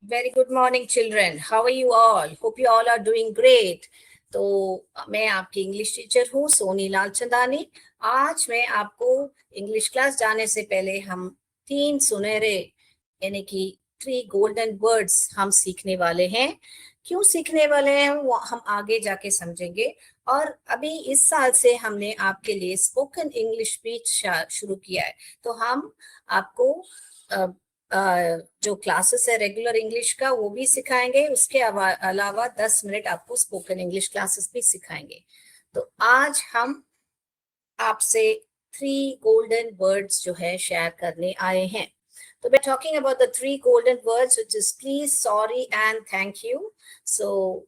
Very good morning, children. How are you all? Hope you all are doing great. तो मैं आपकी English teacher हूँ सोनी लालचंदानी। आज मैं आपको इंग्लिश क्लास जाने से पहले हम 3 सुनहरे यानी कि 3 गोल्डन वर्ड्स हम सीखने वाले हैं। क्यों सीखने वाले हैं वो हम आगे जाके समझेंगे। और अभी इस साल से हमने आपके लिए स्पोकन इंग्लिश स्पीच शुरू किया है। तो हम आपको जो क्लासेस है रेगुलर इंग्लिश का वो भी सिखाएंगे, उसके अलावा 10 मिनट आपको स्पोकन इंग्लिश क्लासेस भी सिखाएंगे। तो आज हम आपसे 3 गोल्डन वर्ड्स जो है शेयर करने आए हैं। तो we're talking about the 3 golden words, which is please, sorry and thank you. So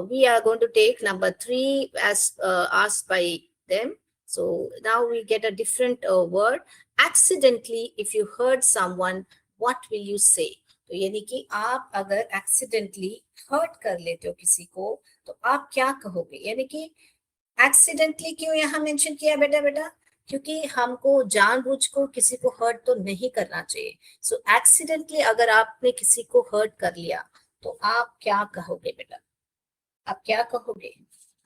we are going to take number 3 as asked by them. So now we get a different word. Accidentally, if you hurt someone, what will you say? तो यानी कि आप अगर accidentally hurt कर लेते हो किसी को तो आप क्या कहोगे। यानी कि accidentally क्यों यहाँ मेंशन किया बेटा, क्योंकि हमको जानबूझ को किसी को हर्ट तो नहीं करना चाहिए। सो एक्सीडेंटली अगर आपने किसी को हर्ट कर लिया तो आप क्या कहोगे बेटा? आप क्या कहोगे?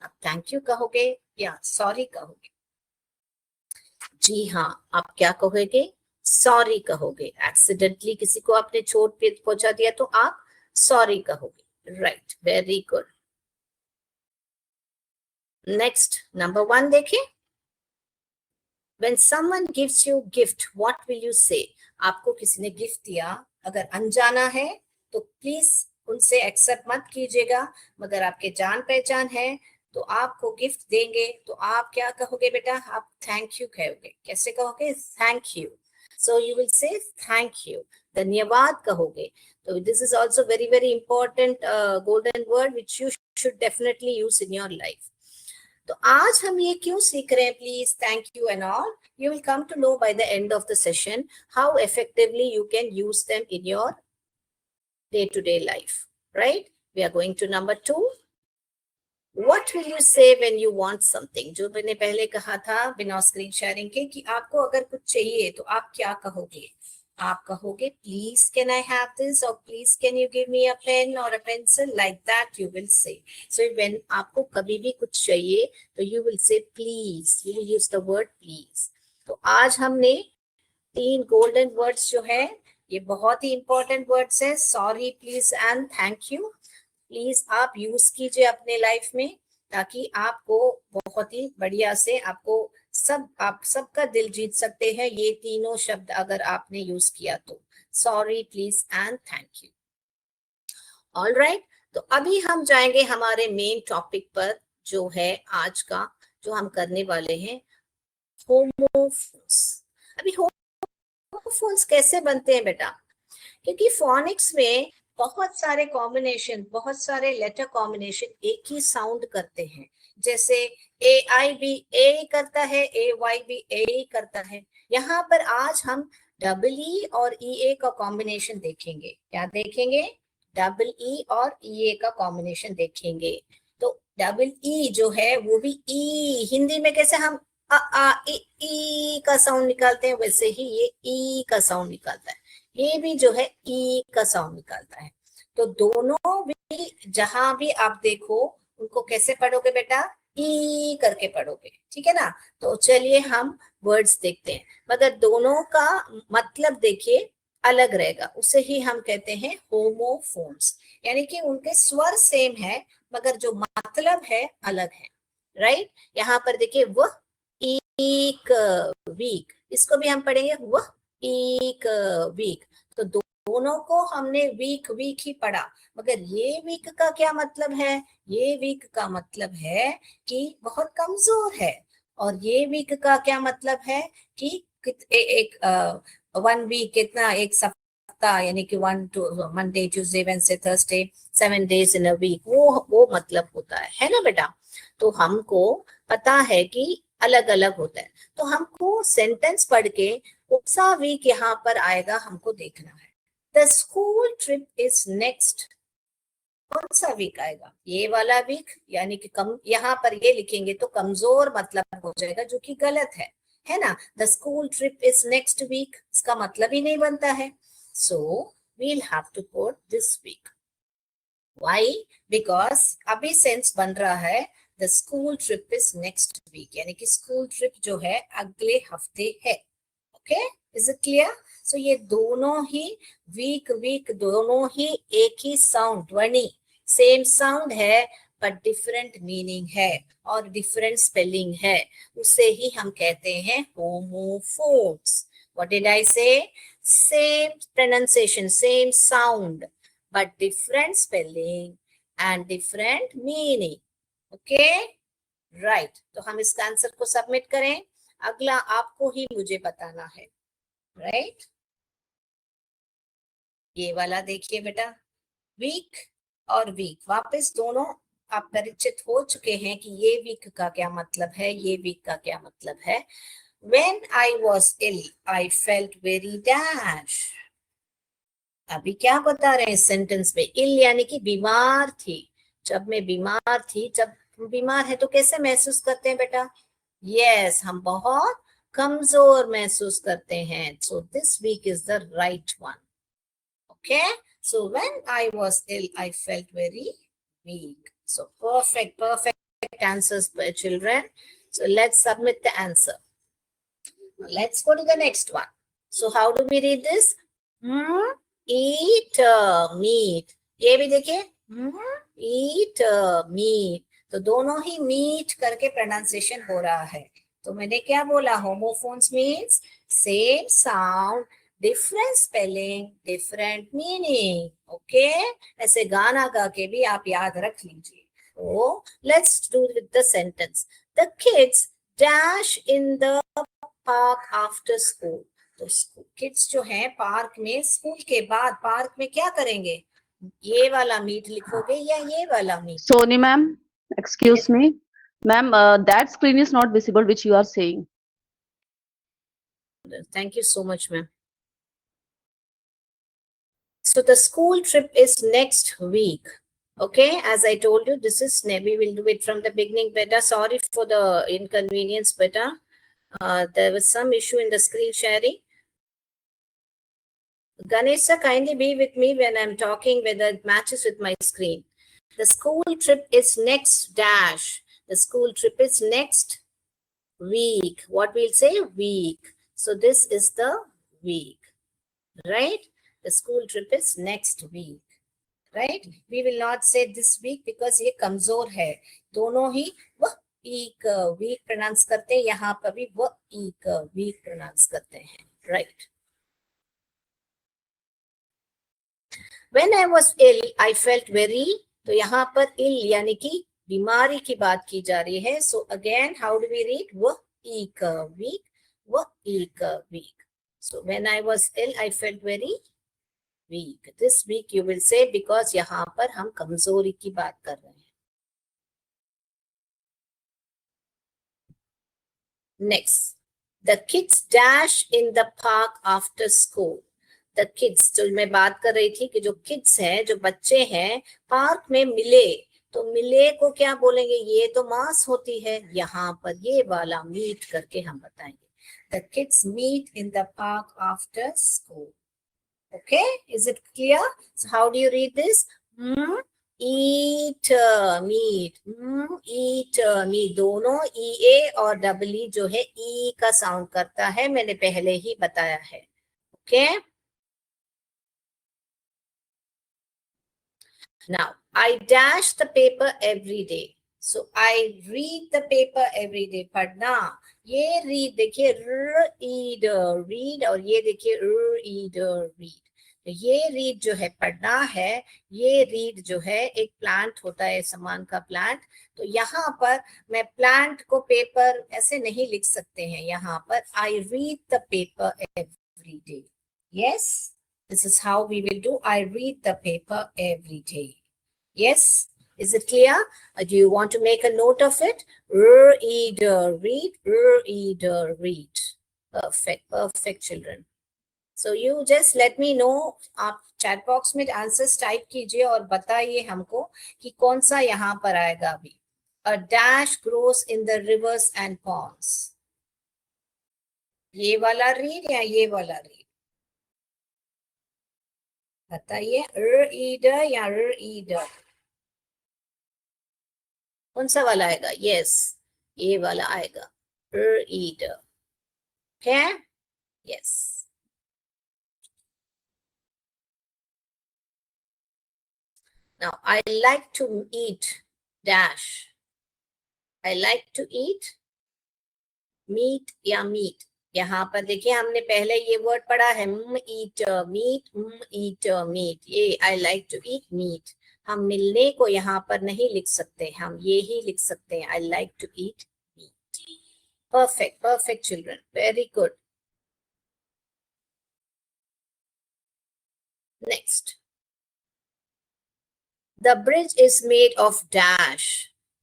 आप थैंक यू कहोगे या सॉरी कहोगे? जी हाँ, आप क्या कहोगे? सॉरी कहोगे। एक्सीडेंटली किसी को आपने चोट पहुंचा दिया तो आप सॉरी कहोगे। Right, very good. Next number 1 देखें। When someone gives you gift, what will you say? आपको किसी ने गिफ्ट दिया, अगर अनजाना है तो प्लीज उनसे एक्सेप्ट मत कीजिएगा, मगर आपके जान पहचान है तो आपको गिफ्ट देंगे तो आप क्या कहोगे बेटा? आप थैंक यू कहोगे। कैसे कहोगे? Thank you. So you will से थैंक यू, धन्यवाद कहोगे। तो this is also very very important golden word which you should definitely use in your life. तो आज हम ये क्यों सीख रहे हैं please, thank you and all? You will come to know by the end of the session how effectively you can use them in your day-to-day life, right? We are going to number 2. What will you say when you want something? जो मैंने पहले कहा था बिना screen sharing के कि आपको अगर कुछ चाहिए तो आप क्या कहोगे? आप कहोगे please can I have this, और please can you give me a pen और a pencil, like that you will say. So when आपको कभी भी कुछ चाहिए तो you will say please, you will use the word please. तो आज हमने 3 गोल्डन वर्ड्स जो है ये बहुत ही इंपॉर्टेंट वर्ड्स है, sorry, please and thank you. Please आप यूज कीजिए अपने लाइफ में ताकि आपको बहुत ही बढ़िया से आप सबका दिल जीत सकते हैं ये तीनों शब्द अगर आपने यूज किया तो। Sorry, please and thank you. Alright, तो अभी हम जाएंगे हमारे मेन टॉपिक पर जो है आज का, जो हम करने वाले हैं होमोफोन्स। अभी होमोफोन्स कैसे बनते हैं बेटा? क्योंकि फोनिक्स में बहुत सारे कॉम्बिनेशन, बहुत सारे लेटर कॉम्बिनेशन एक ही साउंड करते हैं। जैसे ए आई भी ए करता है, ए वाई भी ए करता है। यहाँ पर आज हम डबल ई और ई ए का कॉम्बिनेशन देखेंगे। क्या देखेंगे? डबल ई और ई ए का कॉम्बिनेशन देखेंगे। तो डबल ई जो है वो भी ई, हिंदी में कैसे हम आ ई का साउंड निकालते हैं वैसे ही ये ई का साउंड निकालता है। ये भी जो है ई का साउंड निकालता है। तो दोनों भी जहां भी आप देखो उनको कैसे पढ़ोगे बेटा? ई करके पढ़ोगे, ठीक है ना? तो चलिए हम वर्ड्स देखते हैं, मगर दोनों का मतलब देखिए अलग रहेगा, उसे ही हम कहते हैं होमोफोन्स। यानी कि उनके स्वर सेम है मगर जो मतलब है अलग है। राइट, यहाँ पर देखिए वह एक वीक, इसको भी हम पढ़ेंगे वह एक वीक। तो दोनों को हमने वीक वीक ही पढ़ा, मगर ये वीक का क्या मतलब है? ये वीक का मतलब है कि बहुत कमजोर है। और ये वीक का क्या मतलब है कि एक 1 वीक कितना, एक सप्ताह, यानी कि 1 to Monday Tuesday Wednesday Thursday 7 days in a week, वो मतलब होता है ना बेटा? तो हमको पता है कि अलग अलग होता है, तो हमको सेंटेंस पढ़ के कौन सा वीक यहाँ पर आएगा हमको देखना है। The school trip is next, कौन सा वीक आएगा? ये वाला वीक, यानी कि कम, यहाँ पर ये लिखेंगे तो कमजोर मतलब हो जाएगा जो कि गलत है ना? The school trip is next week, इसका मतलब ही नहीं बनता है। So we'll have to put this week. Why? Because अभी सेंस बन रहा है the school trip is next week, यानी कि स्कूल ट्रिप जो है अगले हफ्ते है. Okay, is it clear? So ये दोनों ही वीक दोनों ही एक ही साउंड, ध्वनि सेम साउंड है बट डिफरेंट मीनिंग है और डिफरेंट स्पेलिंग है. उसे ही हम कहते हैं होमोफोन्स. व्हाट डिड आई से? Same pronunciation, same sound but different spelling and different meaning. Okay, right. तो हम इसका आंसर को सबमिट करें. अगला आपको ही मुझे बताना है, राइट? ये वाला देखिए बेटा, वीक और वीक, वापस दोनों आप परिचित हो चुके हैं कि ये वीक का क्या मतलब है, ये वीक का क्या मतलब है. When I was ill, I felt very dash. अभी क्या बता रहे हैं इस सेंटेंस में? इल यानी कि बीमार थी. जब मैं बीमार थी, जब बीमार है तो कैसे महसूस करते हैं बेटा? यस, हम बहुत कमजोर महसूस करते हैं. So this week is the right one. Okay, so when I was ill I felt very weak. So perfect answers, children. So let's submit the answer. Let's go to the next one. So how do we read this? Eat meat. ये भी देखिए, eat meat. तो दोनों ही meet करके pronunciation हो रहा है. तो मैंने क्या बोला? Homophones means same sound, different spelling, different meaning. Okay, ऐसे गाना गा के भी आप याद रख लीजिए. तो let's do with the sentence. The kids dash in the park after school. तो किड्स जो हैं पार्क में, स्कूल के बाद पार्क में क्या करेंगे? ये वाला मीट लिखोगे या ये वाला meet? Sony ma'am, excuse me. Ma'am, that screen is not visible, which you are saying. Thank you so much, ma'am. So the school trip is next week. Okay, as I told you, this is, we will do it from the beginning, beta. Sorry for the inconvenience, beta. There was some issue in the screen sharing. Ganesha, kindly be with me when I'm talking, whether it matches with my screen. The school trip is next dash. The school trip is next week. What we'll say? Week. So this is the week, right? The school trip is next week, right? We will not say this week because ये कमजोर है. दोनों ही वह एक week pronounce करते हैं, यहाँ पर भी वह एक week pronounce करते हैं, right? When I was ill, I felt very. तो यहाँ पर ill यानी कि बीमारी की बात की जा रही है. So again, how do we read? वह एक week, वह एक week. So when I was ill, I felt very weak. This week you will say because यहाँ पर हम कमजोरी की बात कर रहे हैं. Next, the kids dash in the park after school. The kids, जो मैं बात कर रही थी कि जो kids हैं, जो बच्चे हैं, पार्क में मिले. तो मिले को क्या बोलेंगे? ये तो मास होती है. यहाँ पर ये वाला मीट करके हम बताएंगे. The kids meet in the park after school. Okay, is it clear? So how do you read this? Eat meat. Eat meat. दोनों EA और डबल जो है E का साउंड करता है, मैंने पहले ही बताया है. Okay. Now, I dash the paper every day. So I read the paper every day. पढ़ना, ये read देखिए, read और ये देखिए read. ये read जो है पढ़ना है, ये read जो है एक प्लांट होता है, सामान का प्लांट. तो यहाँ पर मैं प्लांट को पेपर ऐसे नहीं लिख सकते हैं. यहाँ पर I read the paper every day. Yes, this is how we will do. I read the paper every day. Yes, is it clear? Do you want to make a note of it? Read, read. Perfect children. So you just let me know. आप chat box में answers type कीजिए और बताइए हमको कि कौन सा यहाँ पर आएगा अभी. A dash grows in the rivers and ponds. ये वाला read या ये वाला read? बताइए, ईडर या ईडर, कौन सा वाला आएगा? यस, ये वाला आएगा, ईडर। है? Yes. Now I like to eat dash. I like to eat meet या मीट। यहाँ पर देखिए हमने पहले ये वर्ड पढ़ा है, ईट मीट, ईट मीट। ये I like to eat meat. हम मिलने को यहाँ पर नहीं लिख सकते, हम ये ही लिख सकते हैं, I like to eat meat. Perfect, perfect children, very good. Next, the bridge is made of dash.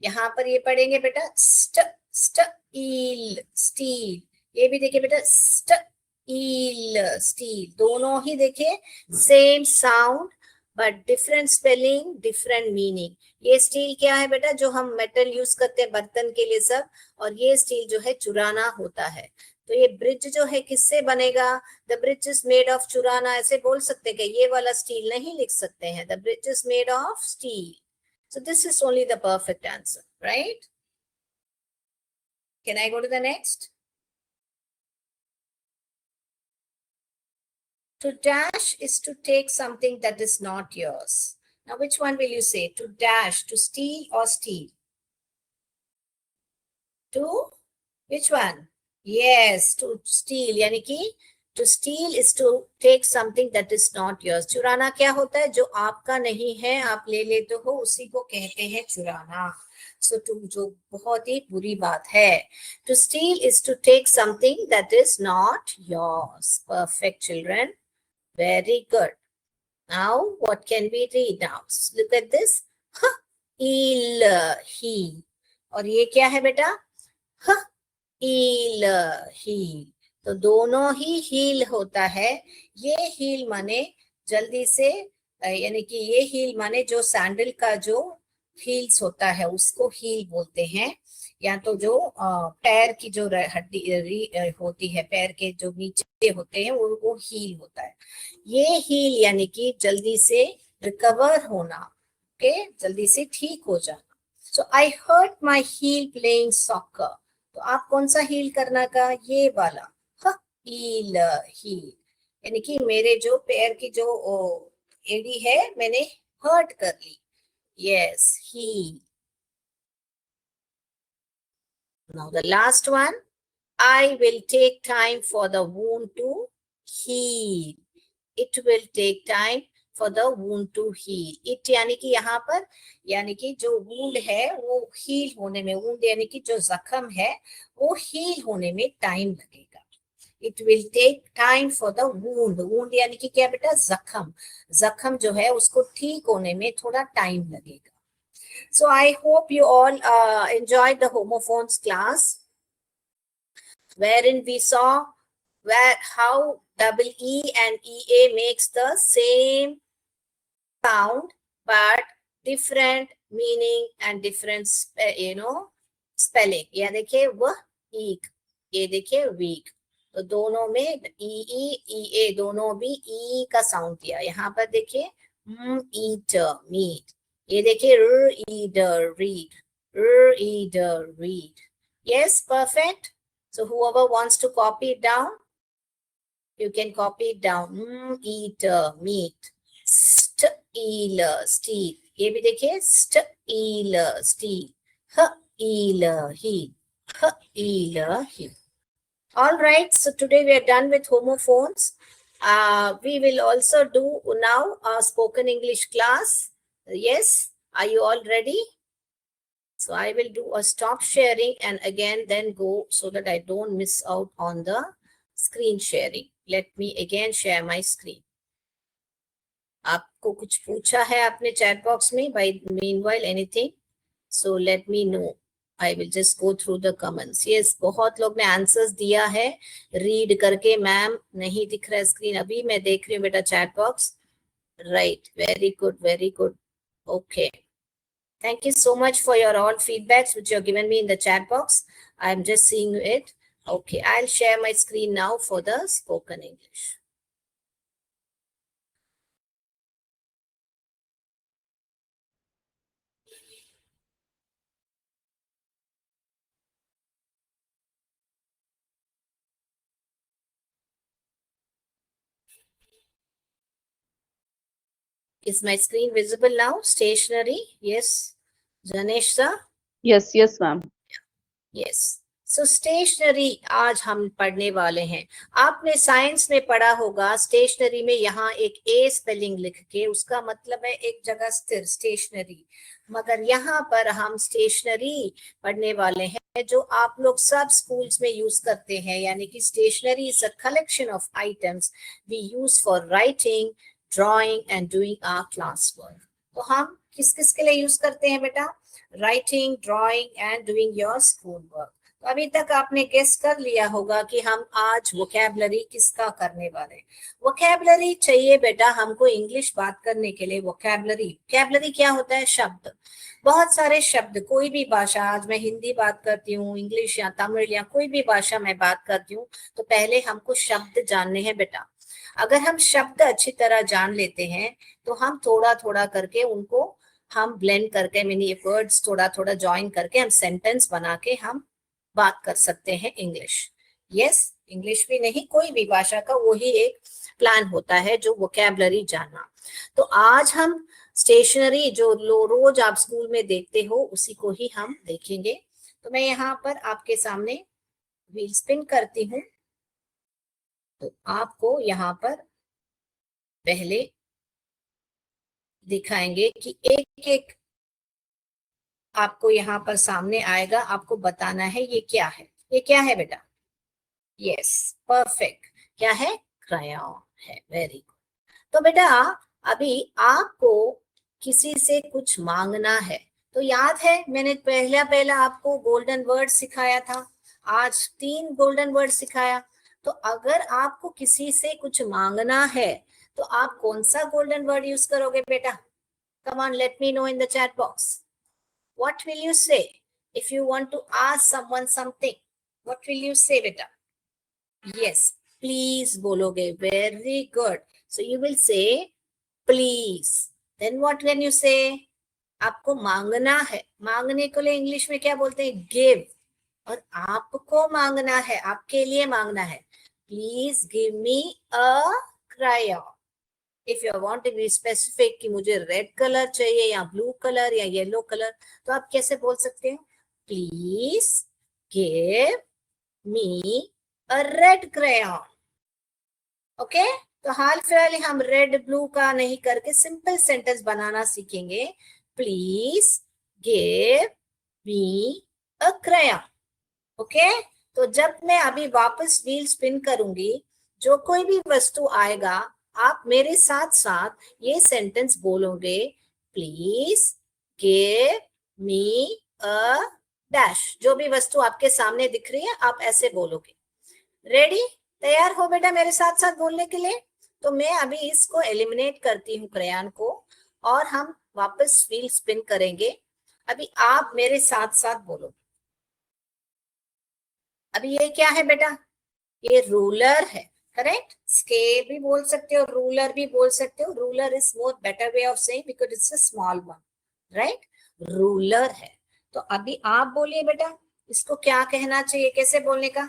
यहाँ पर ये पढ़ेंगे बेटा, स्टील, स्टील। ये भी देखिए बेटा, स्टील, स्टील। दोनों ही देखिए same sound but different spelling, different meaning. ये स्टील क्या है बेटा? जो हम मेटल यूज करते हैं बर्तन के लिए सब, और ये स्टील जो है चुराना होता है। तो ये ब्रिज जो है किससे बनेगा? The bridge is made of चुराना, ऐसे बोल सकते हैं कि ये वाला स्टील नहीं लिख सकते हैं, the bridge is made of steel. So this is only the perfect answer, right? Can I go to the next? To dash is to take something that is not yours. Now, which one will you say? To dash, to steal or steal? To which one? Yes, to steal. यानी कि to steal is to take something that is not yours. चुराना क्या होता है? जो आपका नहीं है, आप ले लेते हो, उसी को कहते हैं चुराना। So to जो बहुत ही बुरी बात है। To steal is to take something that is not yours. Perfect, children. Very good. Now, what can we read now? Look at this. Il, he. और ये क्या है बेटा? Heel, heal. तो दोनों ही हील होता है। ये हील माने जल्दी से, यानी कि ये हील माने जो सैंडल का जो हील्स होता है उसको हील बोलते हैं। या तो जो पैर की जो हड्डी होती है, पैर के जो नीचे होते हैं वो हील होता है। ये हील यानी कि जल्दी से रिकवर होना, ओके, जल्दी से ठीक हो जाना। So I hurt my heel playing soccer. तो आप कौन सा हील करना का? ये वाला, हील, हील यानी कि मेरे जो पैर की जो एड़ी है मैंने हर्ट कर ली। Yes, heel. Now the last one, I will take time for the wound to heal. It will take time for the wound to heal. It यानी कि यहाँ पर, यानी कि जो wound है वो heal होने में, wound यानी कि जो जख्म है वो heal होने में टाइम लगेगा। It will take time for the wound. Wound यानी कि क्या बेटा? जख्म। जख्म जो है उसको ठीक होने में थोड़ा टाइम लगेगा। So I hope you all enjoyed the homophones class, wherein we saw how double E and EA makes the same sound but different meaning and different spelling. या देखिए वह ईक, ये देखिए वीक। तो दोनों में ई ए दोनों भी ई का साउंड दिया। यहाँ पर देखिए ईट, मीट। ये देखिए Idar, read, Idar, read. Yes, perfect. So whoever wants to copy it down, you can copy it down. Eat, meat. Steal, steal. ये भी देखिए, steal, steal. Heal, heal. Heal, heal. All right. So today we are done with homophones. We will also do now a spoken English class. Yes. Are you all ready? So I will do a stop sharing and again then go so that I don't miss out on the screen sharing. Let me again share my screen. आपको कुछ पूछा है आपने chat box में? By meanwhile anything? So let me know. I will just go through the comments. Yes, बहुत लोग ने answers दिया है रीड करके। मैम नहीं दिख रहा है स्क्रीन, अभी मैं देख रही हूँ बेटा chat box. Right, very good, very good. Okay, thank you so much for your all feedbacks which you have given me in the chat box. I'm just seeing it. Okay, I'll share my screen now for the spoken English. Is my screen visible now? Stationery? Yes. Janesh sir? Yes, yes, ma'am. Yes. So stationery आज हम पढ़ने वाले हैं. आपने science में पढ़ा होगा stationery में यहाँ एक ए स्पेलिंग लिख के उसका मतलब है एक जगह स्थिर स्टेशनरी. मगर यहाँ पर हम स्टेशनरी पढ़ने वाले हैं जो आप लोग सब स्कूल्स में यूज करते हैं. यानी कि stationery is a collection of items we use for writing, drawing and doing our class work. तो हम किस किस के लिए यूज करते हैं बेटा? Writing, drawing and doing your school work. तो अभी तक आपने गेस कर लिया होगा कि हम आज वोकैबुलरी किसका करने वाले हैं. वोकैबुलरी चाहिए बेटा हमको इंग्लिश बात करने के लिए. वोकैबुलरी क्या होता है? शब्द. बहुत सारे शब्द, कोई भी भाषा, आज मैं हिंदी बात करती हूँ, इंग्लिश या तमिल या कोई भी भाषा मैं बात करती हूँ, तो पहले हमको शब्द जानने हैं बेटा. अगर हम शब्द अच्छी तरह जान लेते हैं तो हम थोड़ा थोड़ा करके उनको हम ब्लेंड करके मिनी वर्ड्स थोड़ा थोड़ा ज्वाइन करके हम सेंटेंस बना के हम बात कर सकते हैं इंग्लिश. यस, इंग्लिश भी नहीं, कोई भी भाषा का वही एक प्लान होता है जो वोकैबुलरी जानना. तो आज हम स्टेशनरी जो रोज आप स्कूल में देखते हो उसी को ही हम देखेंगे. तो मैं यहाँ पर आपके सामने व्हील स्पिन करती हूँ. तो आपको यहाँ पर पहले दिखाएंगे कि एक एक आपको यहाँ पर सामने आएगा. आपको बताना है ये क्या है. ये क्या है बेटा? Yes, perfect. क्या है? क्रायॉन है. Very good. तो बेटा अभी आपको किसी से कुछ मांगना है. तो याद है मैंने पहला आपको गोल्डन वर्ड सिखाया था. आज 3 गोल्डन वर्ड सिखाया. तो अगर आपको किसी से कुछ मांगना है तो आप कौन सा गोल्डन वर्ड यूज करोगे बेटा? Come on, let me know in the chat box. What will you say if you want to ask someone something? What will you say beta? Yes, please bologe. Very good. So you will say please. Then what can you say? आपको मांगना है. मांगने को लिए English में क्या बोलते हैं? give. और आपको मांगना है, आपके लिए मांगना है. Please give me a crayon. If you want to be specific कि मुझे रेड कलर चाहिए या ब्लू कलर या येलो कलर, तो आप कैसे बोल सकते हैं? Please give me a red crayon. Okay. तो हाल फिलहाल हम रेड ब्लू का नहीं करके सिंपल सेंटेंस बनाना सीखेंगे. Please give me a crayon. Okay. तो जब मैं अभी वापस व्हील स्पिन करूंगी, जो कोई भी वस्तु आएगा आप मेरे साथ साथ ये सेंटेंस बोलोगे. Please give me a dash. जो भी वस्तु आपके सामने दिख रही है आप ऐसे बोलोगे. रेडी? तैयार हो बेटा मेरे साथ साथ बोलने के लिए? तो मैं अभी इसको एलिमिनेट करती हूँ क्रेयॉन को और हम वापस व्हील स्पिन करेंगे. अभी आप मेरे साथ साथ बोलो. अभी ये क्या है बेटा? ये रूलर है. करेक्ट. स्केल भी बोल सकते हो, रूलर भी बोल सकते हो. Ruler is more better way of saying because it's a small one. Right. Ruler है. तो अभी आप बोलिए बेटा इसको क्या कहना चाहिए, कैसे बोलने का?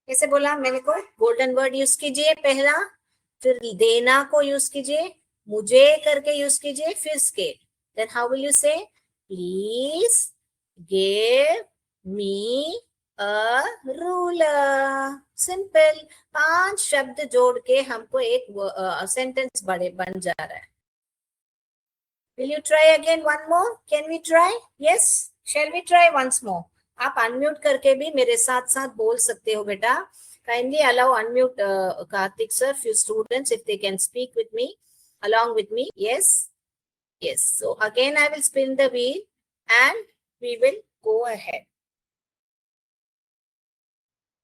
कैसे बोला मैंने को? गोल्डन वर्ड यूज कीजिए पहला, फिर देना को यूज कीजिए, मुझे करके यूज कीजिए, फिर scale. Then how will you say? Please give me a ruler. Simple. 5 शब्द जोड़ के हमको एक सेंटेंस बड़े बन जा रहा है. Will you try again one more? Can we try? Yes. Shall we try once more? आप अनम्यूट करके भी मेरे साथ साथ बोल सकते हो बेटा. Kindly allow unmute Karthik sir, few students if they can speak with me, along with me. Yes. Yes. So again I will spin the wheel and we will go ahead.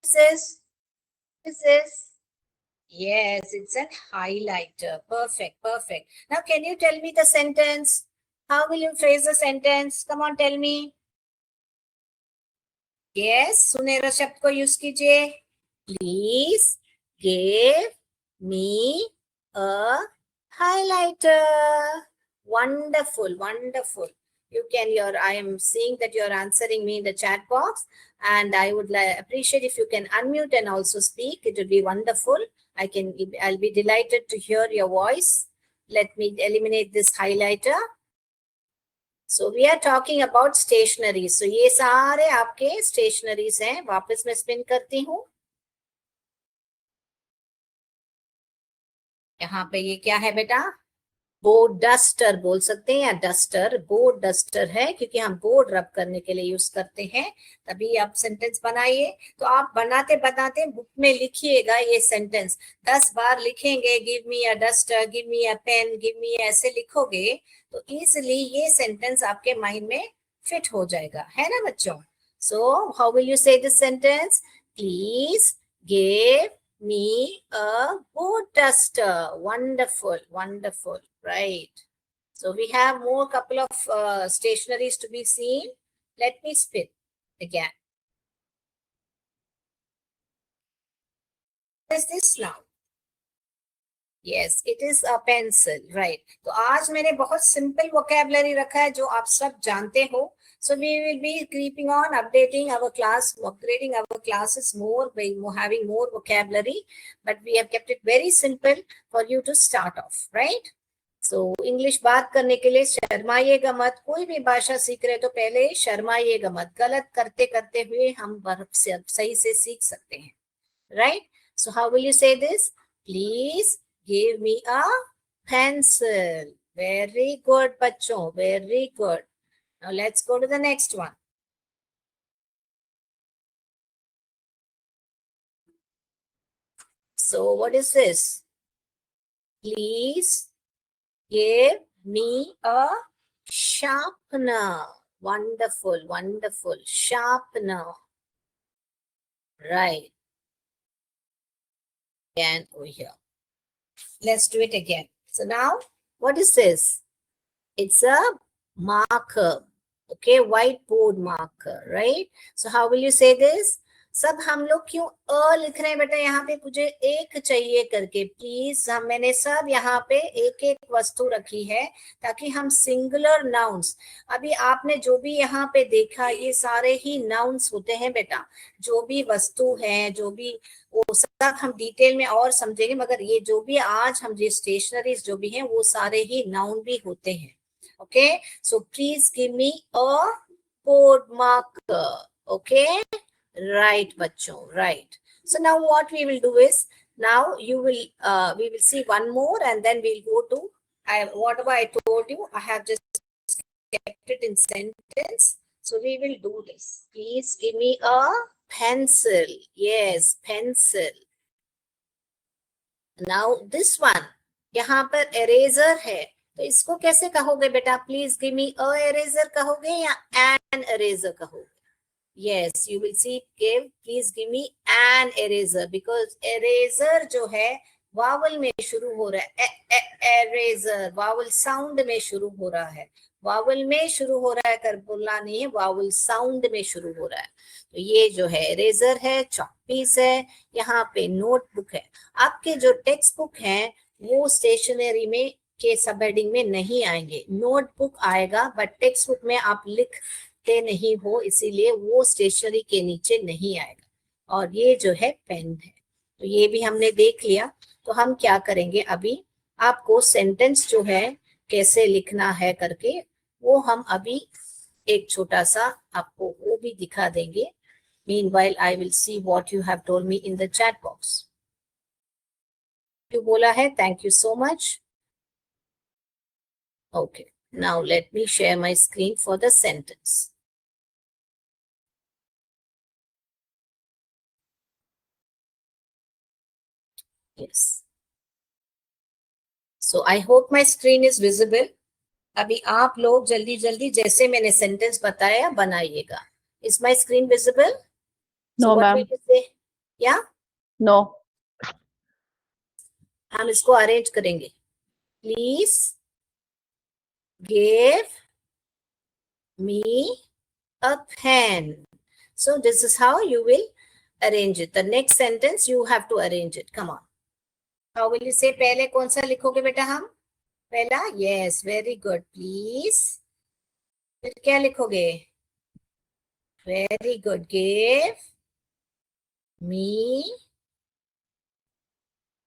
This is, yes, it's a highlighter. Perfect, perfect. Now can you tell me the sentence? How will you phrase the sentence? Come on, tell me. Yes, सुनहरा शब्द को use कीजिए. Please give me a highlighter. Wonderful, wonderful. You can, I am seeing that you're answering me in the chat box, and I would appreciate if you can unmute and also speak. It would be wonderful. I'll be delighted to hear your voice. Let me eliminate this highlighter. So we are talking about stationery. So ये सारे आपके stationaries हैं. वापस मैं spin करती हूँ. यहाँ पे ये क्या है बेटा? बोर्ड डस्टर बोल सकते हैं या डस्टर. बोर्ड डस्टर है क्योंकि हम बोर्ड रब करने के लिए यूज करते हैं. तभी आप सेंटेंस बनाइए. तो आप बनाते बनाते बुक में लिखिएगा ये सेंटेंस. 10 बार लिखेंगे, give me a duster, give me a pen, give me, ऐसे लिखोगे तो इजिली ये सेंटेंस आपके माइंड में फिट हो जाएगा, है ना बच्चों? सो हाउ विल यू से this sentence? Please give me a board duster. Wonderful, wonderful, right? So we have more couple of stationaries to be seen. Let me spin again. What is this now? Yes, it is a pencil, right? तो आज मैंने बहुत simple vocabulary रखा है जो आप सब जानते हो. So we will be keeping on updating our class, upgrading our classes more by having more vocabulary, but we have kept it very simple for you to start off, right? So English बात करने के लिए शर्माइएगा मत. कोई भी भाषा सीख रहे तो पहले शर्माइएगा मत. गलत करते करते हुए हम सही से सीख सकते हैं, right? So how will you say this? Please give me a pencil. Very good, bachcho. Very good. Now let's go to the next one. So what is this? Please give me a sharpener. Wonderful, wonderful. Sharpener. Right. Again over here. Let's do it again. So now, what is this? It's a marker. Okay, whiteboard marker, right? So how will you say this? सब हम लोग क्यों अ लिख रहे हैं बेटा? यहाँ पे मुझे एक चाहिए करके. प्लीज मैंने सब यहाँ पे एक एक वस्तु रखी है ताकि हम सिंगुलर नाउन्स. अभी आपने जो भी यहाँ पे देखा ये सारे ही नाउन्स होते हैं बेटा. जो भी वस्तु है, जो भी, वो सब हम डिटेल में और समझेंगे, मगर ये जो भी आज हम ये स्टेशनरीज जो भी हैं वो सारे ही नाउन भी होते हैं. Okay, so please give me a board marker. Okay, right bachcho, right. So now what we will do is, now you will we will see one more and then we'll go to whatever I told you. I have just kept it in sentence. So we will do this. Please give me a pencil. Yes, pencil. Now this one, यहाँ पर eraser है, तो इसको कैसे कहोगे बेटा? Please give me a eraser कहोगे या एन इरेजर कहोगे? Yes, you will see give, please give me an eraser, because eraser जो है वावल में शुरू हो रहा है. इरेजर वावल साउंड में शुरू हो रहा है. वावल में शुरू हो रहा है कर बोलना नहीं है, वावल साउंड में शुरू हो रहा है. तो ये जो है इरेजर है, चॉक पीस है, यहाँ पे नोटबुक है. आपके जो टेक्स्ट बुक है वो स्टेशनरी में के सब हेडिंग में नहीं आएंगे. नोटबुक आएगा बट टेक्स्ट बुक में आप लिखते नहीं हो, इसीलिए वो स्टेशनरी के नीचे नहीं आएगा. और ये जो है पेन है. तो ये भी हमने देख लिया. तो हम क्या करेंगे, अभी आपको सेंटेंस जो है कैसे लिखना है करके वो हम अभी एक छोटा सा आपको वो भी दिखा देंगे. Meanwhile, I will see what you have told me in the chat box. जो बोला है, thank you so much. Okay, now let me share my screen for the sentence. Yes. So I hope my screen is visible. अभी आप लोग जल्दी जल्दी जैसे मैंने सेंटेंस बताया बनाइएगा. Is my screen visible? No, so what ma'am. will you say? Yeah? No. हम इसको अरेंज करेंगे. Please give me a pen. So this is how you will arrange it. The next sentence you have to arrange it. Come on. How will you say? पहले कौन सा लिखोगे बेटा हम? पहला, yes, very good. Please. फिर क्या लिखोगे? Very good. Give me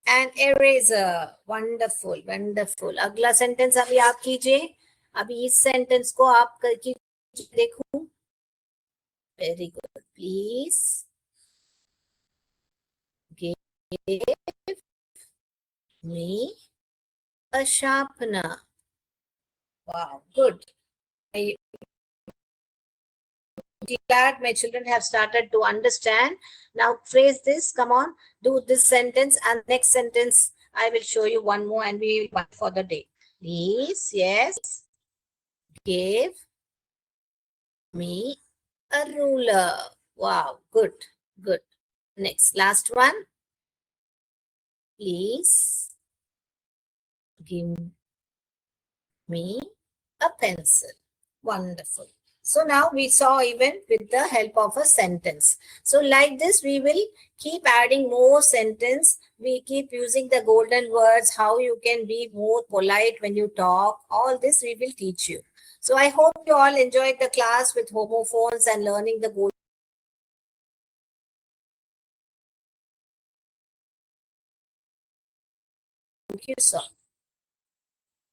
an eraser. Wonderful, wonderful. अगला सेंटेंस अभी आप कीजिए. अभी इस सेंटेंस को आप करके देखूं. Very good. Please give me a sharpener. Wow, good. I glad my children have started to understand. Now phrase this. Come on, do this sentence, and next sentence I will show you one more, and we will for the day. Please, yes, give me a ruler. Wow, good, good. Next, last one. Please give me a pencil. Wonderful. So now we saw even with the help of a sentence. So like this, we will keep adding more sentence. We keep using the golden words, how you can be more polite when you talk. All this we will teach you. So I hope you all enjoyed the class with homophones and learning the golden. Thank you, sir.